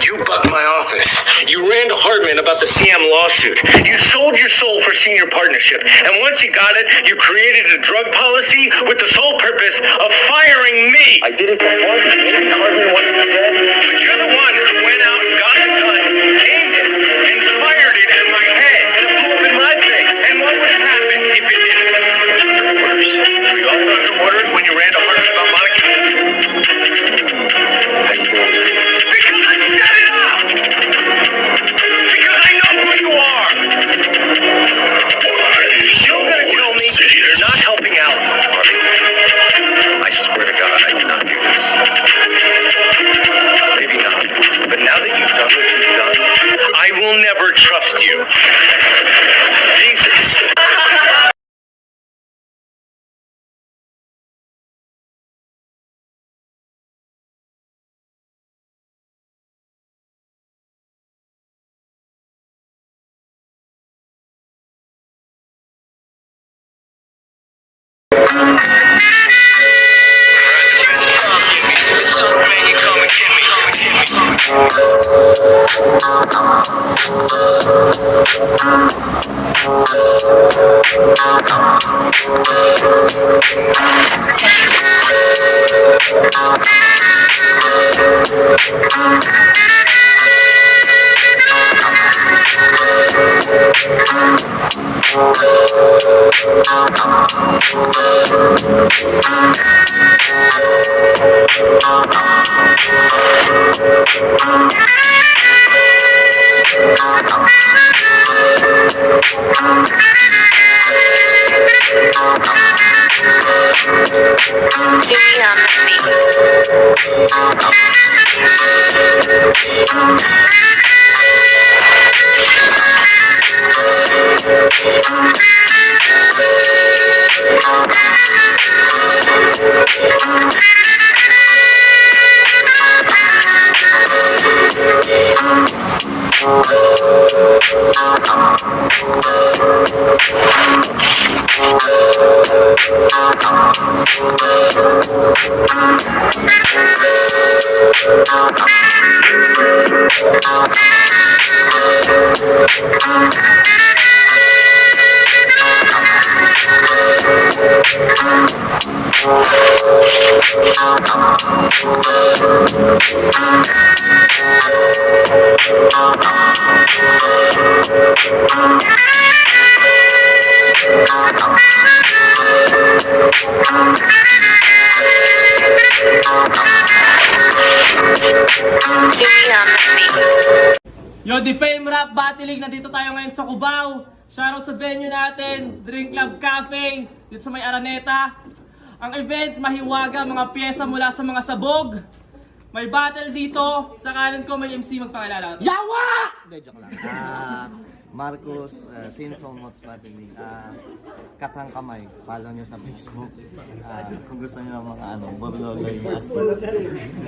You bugged my office. You ran to Hardman about the CM lawsuit. You sold your soul for senior partnership. And once you got it, you created a drug policy with the sole purpose of firing me. I did it for one. Maybe Hardman wanted me dead. But you're the one who went out and got the gun, aimed it, and fired it at my head. And it blew up in my face. And what would have happened if it didn't? Orders. Were you also under orders when you ran to Hardman about Monica? How you doing? Because I set it up! Because I know who you are! You're gonna tell me you're not helping out, Harvey? I swear to God, I did not do this. Maybe not. But now that you've done what you've done, I will never trust you. Jesus. Yo, The Fame Rap Battle League, nandito tayo ngayon sa Cubao. Shoutout sa venue natin, Drink Club Cafe, dito sa may Araneta. Ang event, mahiwaga, mga pyesa mula sa mga sabog. May battle dito, sa kanan ko may MC, magpakilala. Yawa! Hindi, joke lang. Marcos, Sinson Mods Battle League. Katang Kamay, follow nyo sa Facebook. Kung gusto nyo ng mga borloloy master.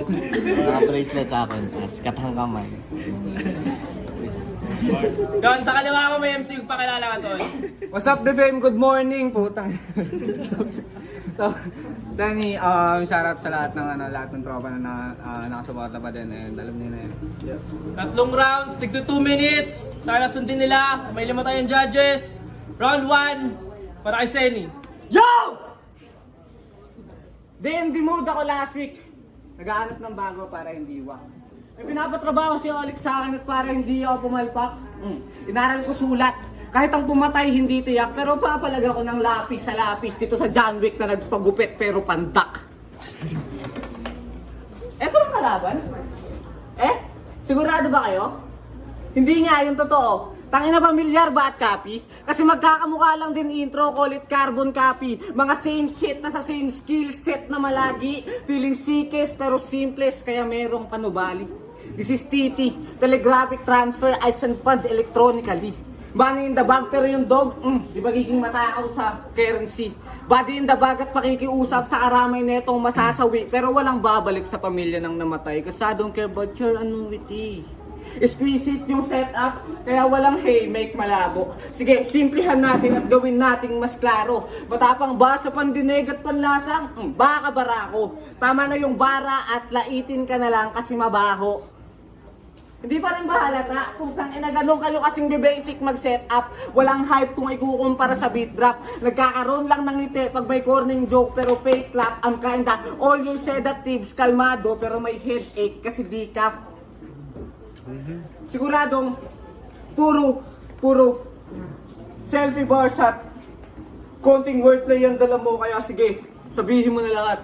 Mga bracelet sa akin, Katang Kamay. Doon, sa kaliwa ko may MC, magpakilala ka, Tol. What's up, The Fame? Good morning, putang. So, Sunny, shoutout sa lahat ng tropa na nakasuporta pa din, and alam niyo na yun. Yeah. 3 rounds, tig to 2 minutes. Sana sundin nila. May 5 tayong judges. Round 1, para kay Senny. Yo! DMD mode ako last week. Naghahanap ng bago para hindi iwan. May pinapatrabaho si Alex sa akin at para hindi ako pumalpak. Inaral ko sulat. Kahit ang pumatay hindi tiyak, pero papalag ako ng lapis sa lapis dito sa John Wick na nagpagupit pero pandak. Eto ang kalaban? Sigurado ba kayo? Hindi nga, yung totoo. Tangina pamilyar ba at copy? Kasi magkakamukha lang din intro, call it carbon copy. Mga same shit na sa same skill set na malagi. Feeling sickest pero simples kaya merong panubali. This is TT, Telegraphic Transfer Ice and Fund Electronically. Money in the bag pero yung dog, di magiging matakaw sa currency. Body in the bag at pakikiusap sa karamay na itong masasawi pero walang babalik sa pamilya ng namatay. Cause I don't care about your annuity. Exquisite yung setup, kaya walang hey, make malabo. Sige, simplihan natin at gawin nating mas klaro. Matapang ba sa pandinig at panlasang? Baka barako. Tama na yung bara at laitin ka na lang kasi mabaho. Hindi pa rin ba halata? Putang ina, ganun kayo kasing basic mag-setup. Walang hype kung ikukumpara sa beat drop. Nagkakaroon lang ng ngiti pag may corning joke pero fake clap ang kinda. All your sedatives, kalmado pero may headache kasi di ka. Siguradong puro selfie bars at konting wordplay ang dala mo, kaya sige, sabihin mo na lahat.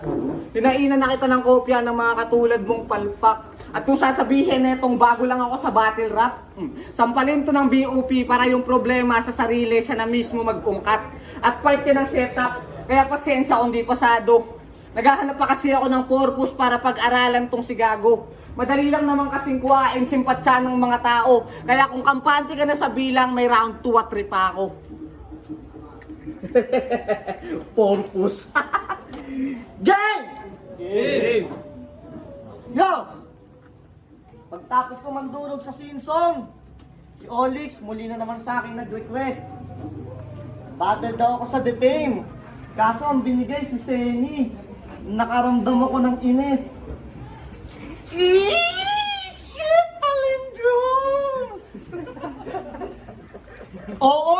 Hinainan na kita ng kopya ng mga katulad mong palpak. At kung sasabihin na itong bago lang ako sa battle rap, sampalin to ng BOP para yung problema sa sarili siya na mismo mag-ungkat. At part yun ng setup, kaya pasensya kung di pasado. Naghahanap pa kasi ako ng purpose para pag-aralan tong si Gago. Madali lang naman kasing kuhain simpatsya ng mga tao. Kaya kung kampante ka na sa bilang, may round 2 at 3 pa ako. Purpose. Gang! Game! Yo! Pagtapos ko mandurog sa Sinsong, si Olix muli na naman sa akin nag-request. Battle daw ako sa Defame. Kaso ang binigay si Seni. Nakaramdam ako ng inis. Shit! Palindrome! Oo!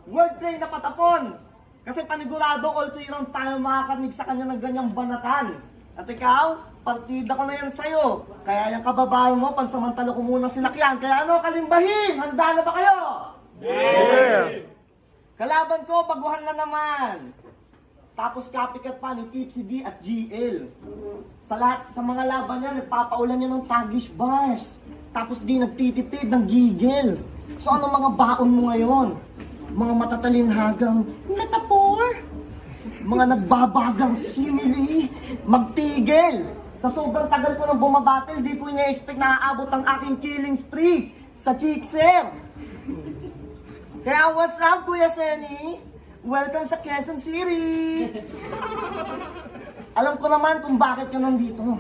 Wordplay na patapon! Kasi panigurado all 3 rounds tayo makakarinig sa kanya ng ganyang banatan. At ikaw, partida ko na yan sa'yo. Kaya yung kababae mo, pansamantala ko muna sinakyan. Kaya ano, kalimbahin? Handa na ba kayo? Yeah! Kalaban ko, baguhan na naman. Tapos copycat pa ni Tipsy D at GL. Sa mga laban niya, nagpapaulan niya ng tagish bars. Tapos di nagtitipid ng gigil. So ano mga baon mo ngayon? Mga matatalinhagang metaphor? Mga nagbabagang simile? Magtigil! Sa sobrang tagal ko nang bumabattle, di ko ina-expect na aabot ang aking killing spree sa Chickser. Kaya what's up, Kuya Seni? Welcome sa Quezon City! Alam ko naman kung bakit ka nandito.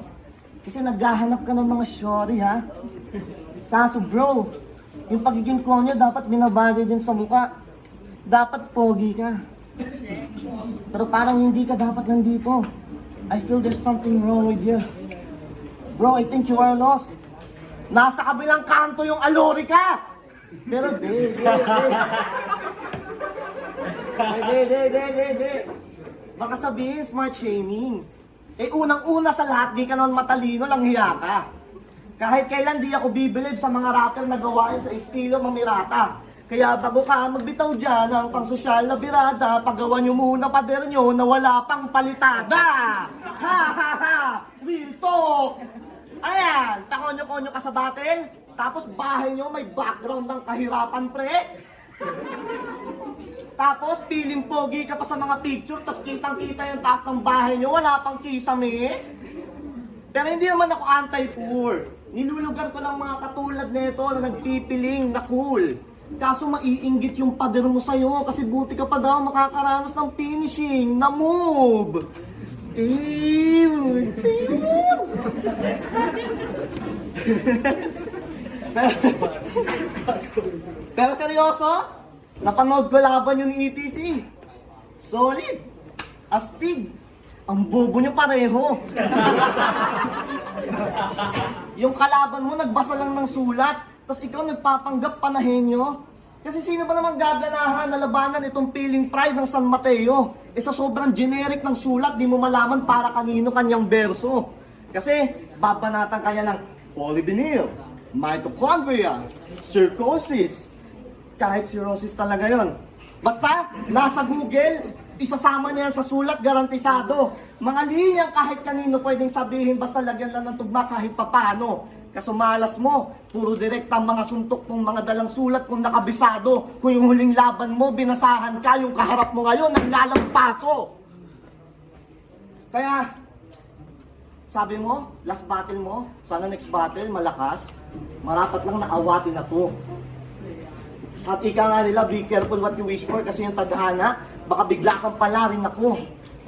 Kasi naghahanap ka ng mga shorty, ha? Kaso bro, yung pagiging konyo dapat binabagay din sa mukha. Dapat pogi ka. Pero parang hindi ka dapat nandito. I feel there's something wrong with you. Bro, I think you are lost. Nasa kabilang kanto yung alori ka! Pero de. Baka sabihin smart shaming. Eh unang-una sa lahat, di ka naman matalino, lang hiya ka. Kahit kailan di ako bibilib sa mga rapper na gawain sa estilo mamirata. Kaya bago ka magbitaw dyan ng pang-sosyal na birada, paggawa nyo muna pader nyo na wala pang palitada. Ha ha ha! Real talk! Ayan, pakonyo-konyo ka sa battle, tapos bahay nyo may background ng kahirapan, pre. Tapos piling pogi ka pa sa mga picture, tapos kitang-kita yung taas ng bahay nyo, wala pang kisame. Pero hindi naman ako anti-poor. Nilulugar ko lang mga katulad nito na nagpipiling na cool. Kaso maiinggit yung pader mo sa'yo kasi buti ka pa daw makakaranas ng finishing na move. Pero seryoso, napanood ko laban yung ETC. Solid. Astig. Ang bobo nyo pareho. Yung kalaban mo nagbasa lang ng sulat, tapos ikaw nagpapanggap panahin nyo. Kasi sino ba naman gaganahan na labanan itong Feeling Pride ng San Mateo? E sa sobrang generic ng sulat, di mo malaman para kanino kanyang verso. Kasi babanatan kanya ng polyvinyl, mitochondria, cirrhosis. Kahit cirrhosis talaga yon. Basta, nasa Google, isasama niya sa sulat, garantisado. Mga linyang kahit kanino pwedeng sabihin, basta lagyan lang ng tugma kahit papano. Kaso malas mo, puro direkta ang mga suntok ng mga dalang sulat kung nakabisado. Kung yung huling laban mo, binasahan ka, yung kaharap mo ngayon, naglalampaso. Kaya, sabi mo, last battle mo, sana next battle, malakas. Marapat lang naawatin na to. Sabi ka nga nila, be careful what you wish for kasi yung tadhana, baka bigla kang palarin ako.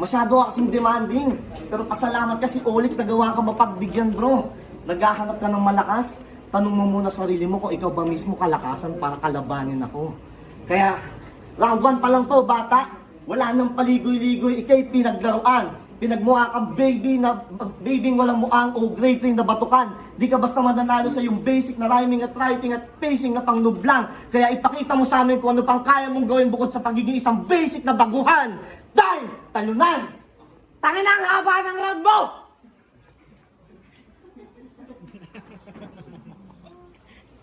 Masyado kasing demanding. Pero pasalamat kasi Olix, nagawa ka mapagbigyan bro. Naghahanap ka ng malakas, tanong mo muna sarili mo kung ikaw ba mismo kalakasan para kalabanin ako. Kaya, round 1 pa lang to, bata. Wala nang paligoy-ligoy, ikay pinaglaruan. Pinagmukha kang baby walang mukhang o grade 3 na batukan. Di ka basta mananalo sa yung basic na rhyming at writing at pacing na pangnublang. Kaya ipakita mo sa amin kung ano pang kaya mong gawin bukod sa pagiging isang basic na baguhan. Time! Talunan! Tangin na ang haba ng round mo!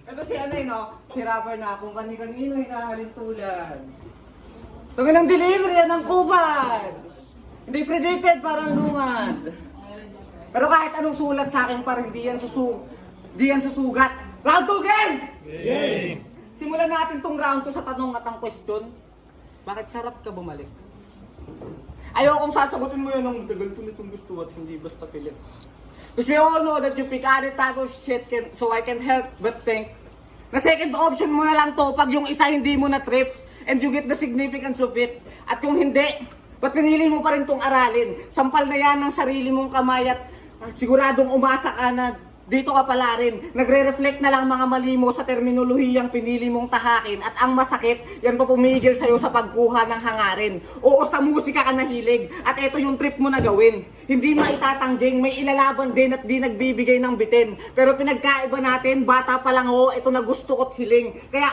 Ito si ano no? Si rapper na kung kani-kanino hinahalin tulad. Tungin ang delivery yan ng kupad! Hindi predicted, parang lungad. Pero kahit anong sulat sa akin, parang di yan susugat. Round 2 game! Game! Simulan natin tong round 2 sa tanong at ang question. Bakit sarap ka bumalik? Ayokong sasagutin mo yun ng tagal ko nitong gusto at hindi basta pilit. Because we all know that you pick any type of shit so I can help but think na second option mo na lang to pag yung isa hindi mo na trip and you get the significance of it. At kung hindi, ba't pinili mo pa rin tong aralin? Sampal na yan ng sarili mong kamay at siguradong umasa ka na dito ka pala rin. Nagre-reflect na lang mga mali mo sa terminolohiyang pinili mong tahakin at ang masakit, yan pa pumigil sa'yo sa pagkuha ng hangarin. Oo, sa musika ka nahilig at ito yung trip mo na gawin. Hindi maitatangging, may ilalaban din at di nagbibigay ng bitin. Pero pinagkaiba natin, bata pa lang ako, ito na gusto ko't hiling. Kaya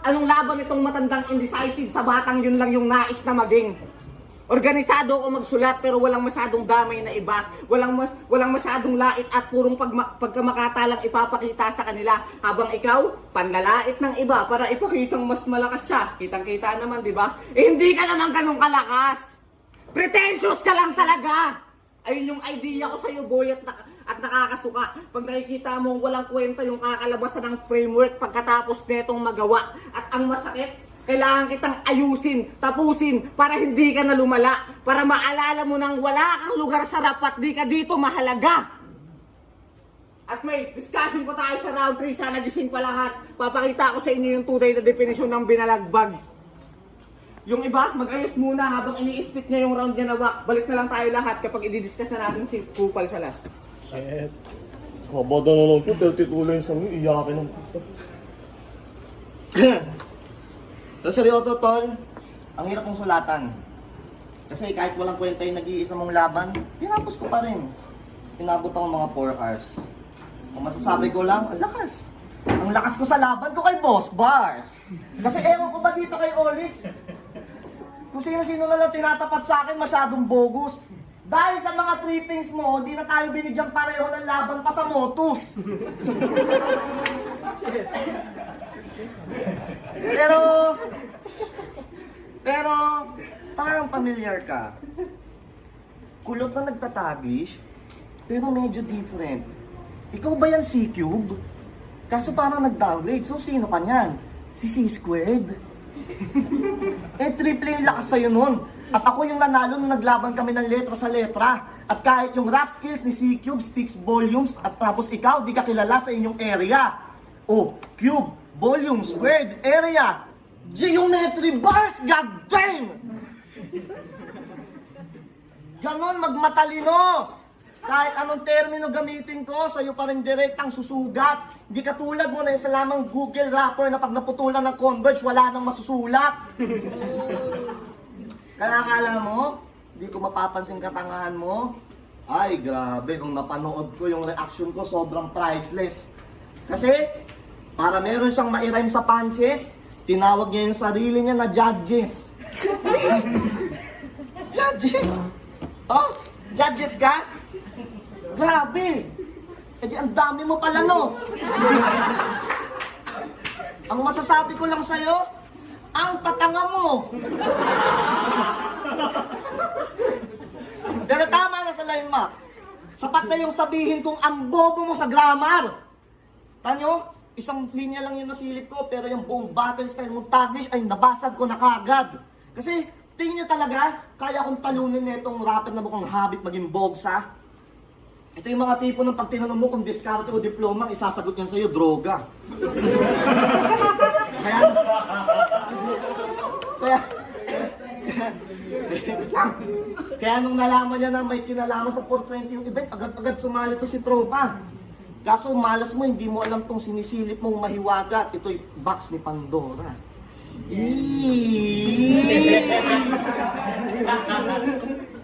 anong laban itong matandang indecisive sa batang yun lang yung nais na maging? Organisado ako magsulat pero walang masyadong damay na iba. Walang masyadong lait at purong pagkamakatalang ipapakita sa kanila. Habang ikaw, panlalait ng iba para ipakitang mas malakas siya. Kitang-kita naman, di ba? Eh hindi ka naman ganun kalakas. Pretentious ka lang talaga. Ayun yung idea ko sa'yo, boy, at nakakasuka. Pag nakikita mong walang kwenta yung kakalabasan ng framework pagkatapos netong magawa. At ang masakit, kailangan kitang ayusin, tapusin, para hindi ka na lumala. Para maalala mo nang wala kang lugar sa rapat, di ka dito mahalaga. At may discussion pa tayo sa round 3, sana gising pa lahat. Papakita ko sa inyo yung tunay na definisyon ng binalagbag. Yung iba, mag-ayos muna habang ini-split niya yung round niya na wak. Balik na lang tayo lahat kapag i-discuss na natin si Kupal sa last. Shit. Kabada na lang po, 32 lines lang yun, iyakin ng puta. So seryoso, tol, ang hirap mong sulatan. Kasi kahit walang kwenta yung nag-iisa mong laban, tinapos ko pa rin. Inabot ako mga 4 hours. Kung masasabi ko lang, ang lakas. Ang lakas ko sa laban ko kay Boss Bars. Kasi ewan ko ba dito kay Olix? Kung sino-sino na lang tinatapat sa akin, masyadong bogus. Dahil sa mga trippings mo, hindi na tayo binigyang pareho ng laban pa sa Motus. Pero, parang familiar ka. Kulot na nagtataglish, pero medyo different. Ikaw ba yan C-Cube? Kaso parang nag-downgrade, so sino ka niyan? Si C-Squared? Triple yung lakas sa'yo nun. At ako yung nanalo nung naglaban kami ng letra sa letra. At kahit yung rap skills ni C-Cube speaks volumes, at tapos ikaw di ka kilala sa inyong area. Oh, Cube, volumes, word, area, geometry bars, goddamn! Ganon magmatalino! Kahit anong termino gamitin ko, sa'yo pa rin direktang susugat. Hindi katulad mo na isa lamang Google rapper na pag naputulan ng Converge, wala nang masusulat. Kaya akala mo, hindi ko mapapansin katangahan mo? Ay, grabe, nung napanood ko yung reaction ko, sobrang priceless. Kasi, para meron siyang ma-rhyme sa punches, tinawag niya yung sarili niya na judges. Judges? Oh, judges ka? Grabe! Eh di ang dami mo pala, no? Ang masasabi ko lang sa'yo, ang tatanga mo! Pero tama na sa line, Mac. Sapat na yung sabihin kong ang bobo mo sa grammar. Tanyo, isang linya lang yung nasilip ko, pero yung buong battle style mong taglish ay nabasag ko na kagad. Kasi, tingin nyo talaga, kaya kong talunin na itong rapper na mukhang habit maging bogsa. Ito yung mga tipo ng pag tinanong mo kung diskarte o diploma, isasagot yan sa'yo, droga. Kaya nung nalaman niya na may kinalaman sa 420 yung event, agad-agad sumali to si Tropa. Kaso malas mo, hindi mo alam tong sinisilip mong mahiwaga. Ito'y box ni Pandora.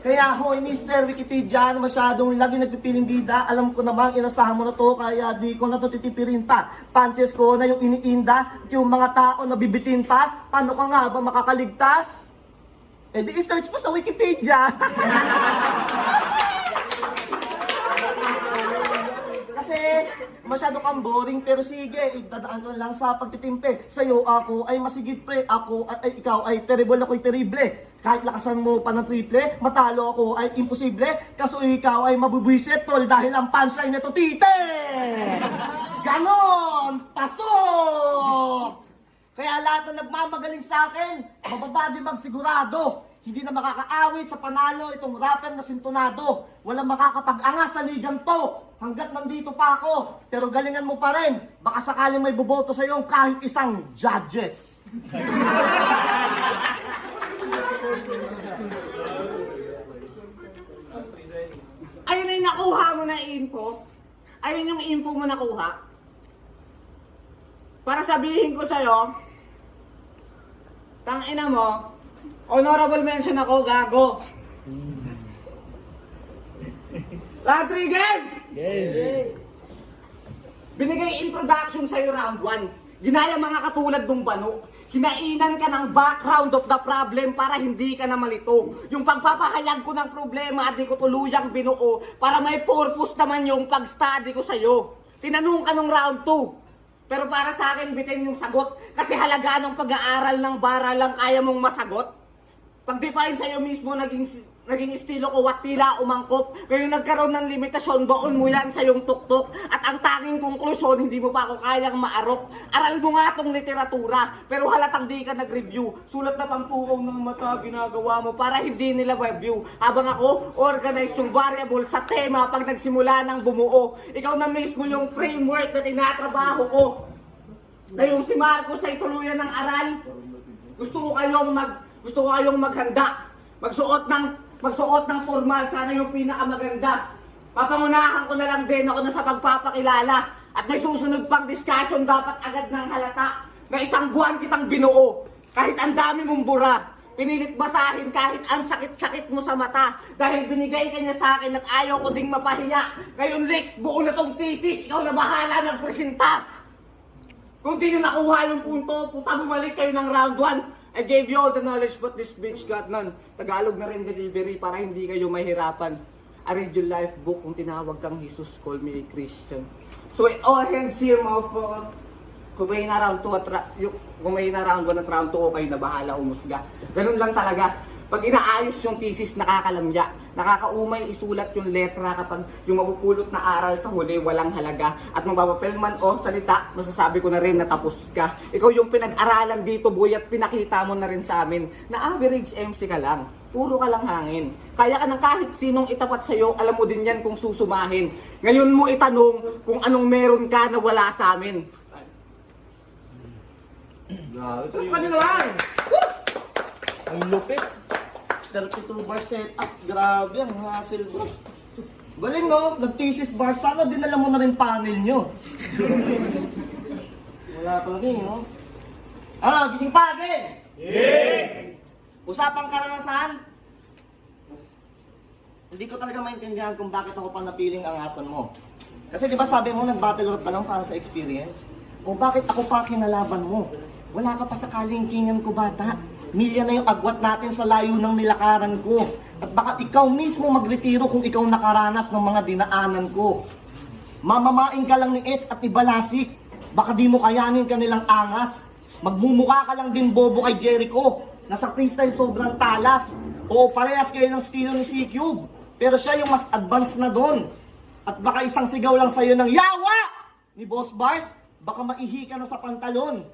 Kaya hoy, Mr. Wikipedia, na masyadong lagi nagpipiling bida, alam ko naman, inasahan mo na to, kaya di ko na to titipirin pa. Punches ko na yung iniinda, yung mga tao na bibitin pa, paano ka nga ba makakaligtas? Eh di i-search mo sa Wikipedia. Kasi masyado kang boring, pero sige, idadaan ko lang sa pagtitimpe. Sa'yo ako ay masigit pre, ikaw ay terrible, ako'y terrible. Kahit lakasan mo pa ng triple, matalo ako ay imposible. Kaso ikaw ay mabubwisit, tol, dahil ang punchline nito tite! Ganon! Pasok! Kaya lahat na nagmamagaling sa akin, mababadi magsigurado. Hindi na makakaawit sa panalo itong rapper na sintonado. Walang makakapag-angas sa ligang to hanggat nandito pa ako. Pero galingan mo pa rin. Baka sakaling may boboto sa iyo kahit isang judges. Ayun na yung nakuha mo na info. Ayun yung info mo nakuha. Para sabihin ko sa'yo, tangina mo, honorable mention ako, gago. Round 3 game! Binigay introduction sa'yo round 1. Ginaya mga katulad ng bano. Hinainan ka ng background of the problem para hindi ka na malito. Yung pagpapahayag ko ng problema, di ko tuluyang binuo para may purpose naman yung pag-study ko sa'yo. Tinanong ka nung round 2. Pero para sa akin, bitin yung sagot. Kasi halaga ng pag-aaral ng bara lang kaya mong masagot. Pag-define sa'yo mismo, naging estilo ko at tila umangkop. Ngayon nagkaroon ng limitasyon, doon mo yan sa iyong tuktok. At ang tanging konklusyon, hindi mo pa ako kayang maarok. Aral mo nga tong literatura, pero halatang di ka nag-review. Sulat na pampukaw ng mata, ginagawa mo para hindi nila review. Habang ako, organize yung variable sa tema pag nagsimula ng bumuo. Ikaw na mismo yung framework na tinatrabaho ko. Ngayong si Marcos ay tuluyan ng aral. Gusto ko kayong maghanda. Magsuot ng formal, sana yung pinakamaganda. Papangunahan ko na lang din ako na sa pagpapakilala. At may susunod pang discussion, dapat agad ng halata na isang buwan kitang binuo. Kahit ang dami mong bura, pinilit basahin kahit ang sakit-sakit mo sa mata. Dahil binigay ka niya sa akin at ayaw ko ding mapahiya. Ngayon Lex, buo na tong thesis, ikaw na bahala ng presenta. Kung di nyo nakuha yung punto, puta bumalik kayo ng round 1. I gave you all the knowledge but this bitch got none. Tagalog na rin delivery para hindi kayo mahirapan. I read your life book kung tinawag kang Jesus, call me a Christian. So all hands here, motherfucker. Kung may na round 2 at round 2, kayo na bahala umusga. Ganun lang talaga. Pag inaayos yung thesis, nakakalamya. Nakakaumay isulat yung letra kapag yung mapupulot na aral sa huli, walang halaga. At mapapapel man o salita, masasabi ko na rin na tapos ka. Ikaw yung pinag-aralan dito, boy, at pinakita mo na rin sa amin na average MC ka lang. Puro ka lang hangin. Kaya ka ng kahit sinong itapat sa'yo, alam mo din yan kung susumahin. Ngayon mo itanong kung anong meron ka na wala sa amin. Grabe. Ano naman? Ang lupit. 32 bar setup. Grabe, ang hassle bro. Galing no? Nag-thesis bar. Sana dinala mo na rin panel nyo. Wala talaga no? Ano, gising pa again? Yeah! Usapang karanasan? Hindi ko talaga maintindihan kung bakit ako pa napiling angasan mo. Kasi di ba sabi mo nag-battle rap ka lang para sa experience? O bakit ako pa kinalaban mo? Wala ka pa sa kalingkingan ko bata. Milya na yung agwat natin sa layo ng nilakaran ko. At baka ikaw mismo magretiro kung ikaw nakaranas ng mga dinaanan ko. Mamamain ka lang ni Eds at ni Balasik. Baka di mo kayanin kanilang angas. Magmumukha ka lang din bobo kay Jericho. Nasa freestyle sobrang talas. Oo, parehas kayo ng estilo ni C-Cube. Pero siya yung mas advanced na doon. At baka isang sigaw lang sa'yo ng yawa ni Boss Bars, baka maihi ka na sa pantalon.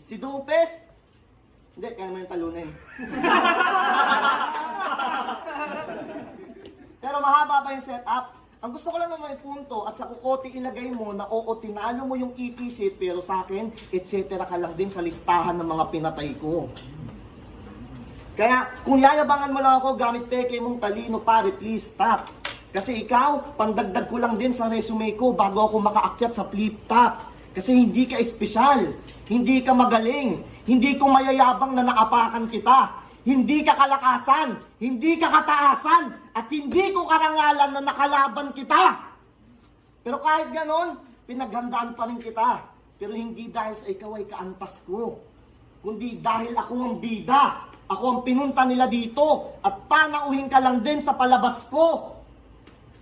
Si Dupes, hindi, kaya mo yung talunin. Pero mahaba pa yung setup. Ang gusto ko lang naman may punto at sa kukote ilagay mo na oo, tinalo mo yung ETC pero sa akin, etc. ka lang din sa listahan ng mga pinatay ko. Kaya kung yayabangan mo lang ako gamit peke mong talino pare, please stop. Kasi ikaw, pandagdag ko lang din sa resume ko bago ako makaakyat sa flip top. Kasi hindi ka espesyal, hindi ka magaling, hindi ko mayayabang na naapakan kita. Hindi ka kalakasan, hindi ka kataasan, at hindi ko karangalan na nakalaban kita. Pero kahit ganon, pinaghandaan pa rin kita. Pero hindi dahil sa ikaw ay kaantas ko, kundi dahil ako ang bida. Ako ang pinunta nila dito, at panauhin ka lang din sa palabas ko.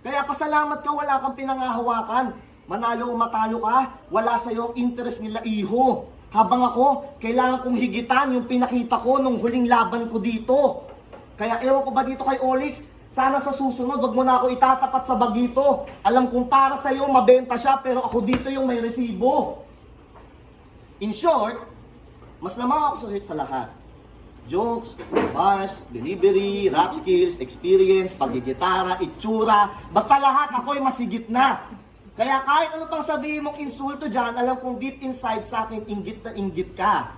Kaya pasalamat ka, wala kang pinangahawakan. Manalo o matalo ka, wala sa'yo ang interest nila, iho. Habang ako, kailangan kong higitan yung pinakita ko nung huling laban ko dito. Kaya ewan ko ba dito kay Olix, sana sa susunod, wag mo na ako itatapat sa bagito. Alam kong para sa'yo, mabenta siya, pero ako dito yung may resibo. In short, mas lamang ako sa lahat. Jokes, bars, delivery, rap skills, experience, pagigitara, itsura, basta lahat ako'y masigit na. Kaya kahit ano pang sabihin mong insulto dyan, alam kong deep inside sa akin, inggit na inggit ka.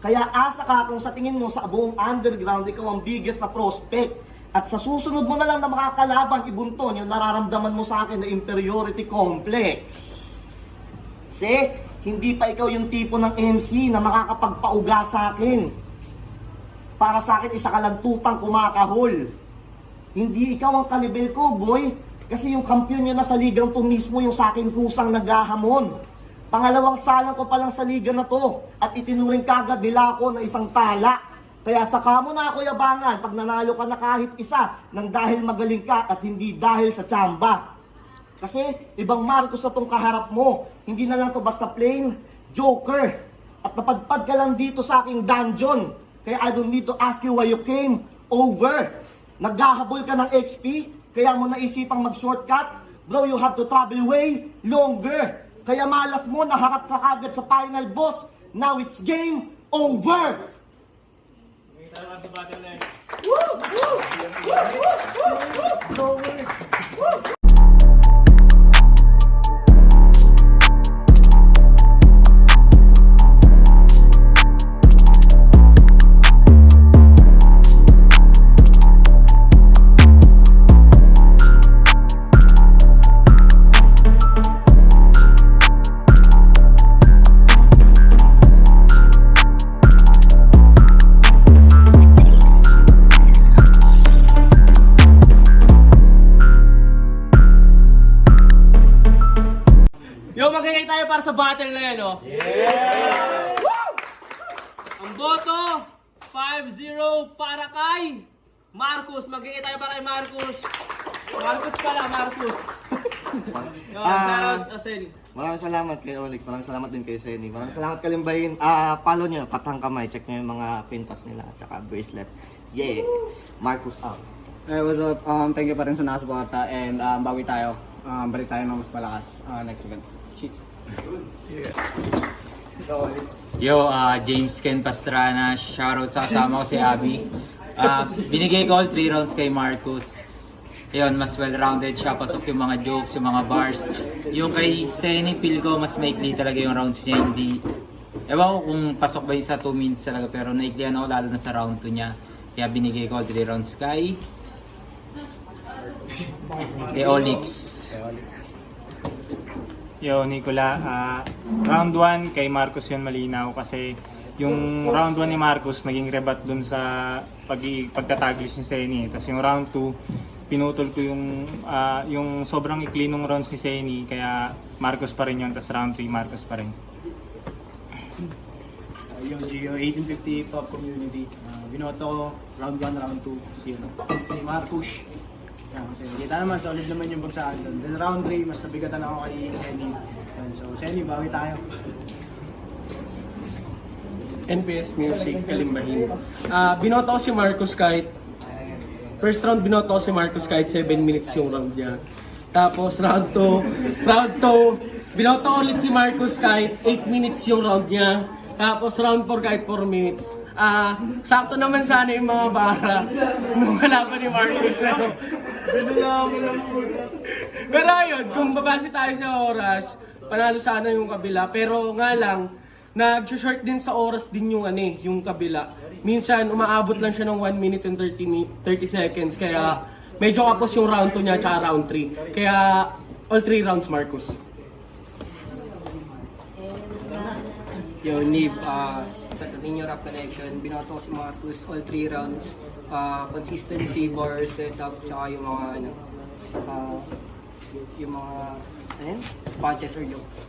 Kaya asa ka kung sa tingin mo sa buong underground, ikaw ang biggest na prospect. At sa susunod mo na lang na makakalaban, ibunton, yung nararamdaman mo sa akin na inferiority complex. Kasi, hindi pa ikaw yung tipo ng MC na makakapagpauga sa akin. Para sa akin, isa ka lang tutang kumakahol. Hindi ikaw ang kalibel ko, boy. Kasi yung kampiyon nyo na sa ligang to mismo yung sa akin kusang naghahamon. Pangalawang salang ko pa lang sa liga na to. At itinuring kagad nila ako na isang tala. Kaya saka mo na ako yabangan pag nanalo ka na kahit isa nang dahil magaling ka at hindi dahil sa tsamba. Kasi ibang Marcos na tong kaharap mo. Hindi na lang to basta plain joker. At napadpad ka lang dito sa aking dungeon. Kaya I don't need to ask you why you came over. Naghahabol ka ng XP, kaya mo naisipang mag-shortcut. Bro, you have to travel way longer. Kaya malas mo, naharap ka kagad sa final boss. Now it's game over. Yo, magigay tayo para sa battle na yan, oh. Yeah! Woo! Ang boto, 5-0 para kay Marcus. Magigay tayo para kay Marcus. Marcus pala, Marcus. Yo, shoutout, Seni. Maraming salamat kay Olix. Maraming salamat din kay Seni. Maraming salamat Kalimbahin. Follow nyo, Katang Kamay. Check nyo yung mga pintas nila at saka bracelet. Yeah! Marcus out. Hey, what's up? Thank you pa rin sa nakasuporta and bawi tayo. Balik tayo ng mas malakas next event. Cheat. Yo, James Ken Pastrana, shoutout sa kasama ko si Abby. Binigay ko all 3 rounds kay Marcus. Ayun, mas well-rounded siya, pasok yung mga jokes, yung mga bars. Yung kay Seni, feel ko mas maikli talaga yung rounds niya, hindi... Ewan ko kung pasok ba yung sa 2 minutes talaga, pero naiklihan ako lalo na sa round 2 niya. Kaya binigay ko all 3 rounds kay Olix. Yo, Nicola, round 1 kay Marcos yun malinaw kasi yung round 1 ni Marcos naging rebat dun sa pagtataglis ni Seni. Tapos yung round 2, pinutol ko yung sobrang ikli nung rounds ni Seni, kaya Marcos pa rin yun. Tapos round 3, Marcos pa rin. Yung Gio 1850 Top Community. Binoto ko round 1, round 2 si Marcus. Kita naman, solid naman yung bagsakan doon. Then round 3, mas nabigatan ako kay Seni. So Seni, bawi tayo. NPS Music, Kalimbahin. Binoto ko si Marcus kahit first round binoto ko si Marcus kahit 7 minutes yung round niya. Tapos round 2, binoto ko ulit si Marcus kahit 8 minutes yung round niya. Tapos round 4 kahit 4 minutes. Sakto naman sana yung mga bara nung wala pa ni Marcus na. Pero ayun, kung babase tayo sa oras, panalo sana yung kabila. Pero nga lang, nag-short din sa oras din yung yung kabila. Minsan umaabot lang siya ng 1 minute and 30 seconds. Kaya medyo kapos yung round 2 niya at round 3. Kaya all 3 rounds Marcus. Yo, Nib, sa Tatinho Rap Connection. Binoto ko si Marcus all 3 rounds. Consistency, bar, setup, tsaka yung mga punches or jokes.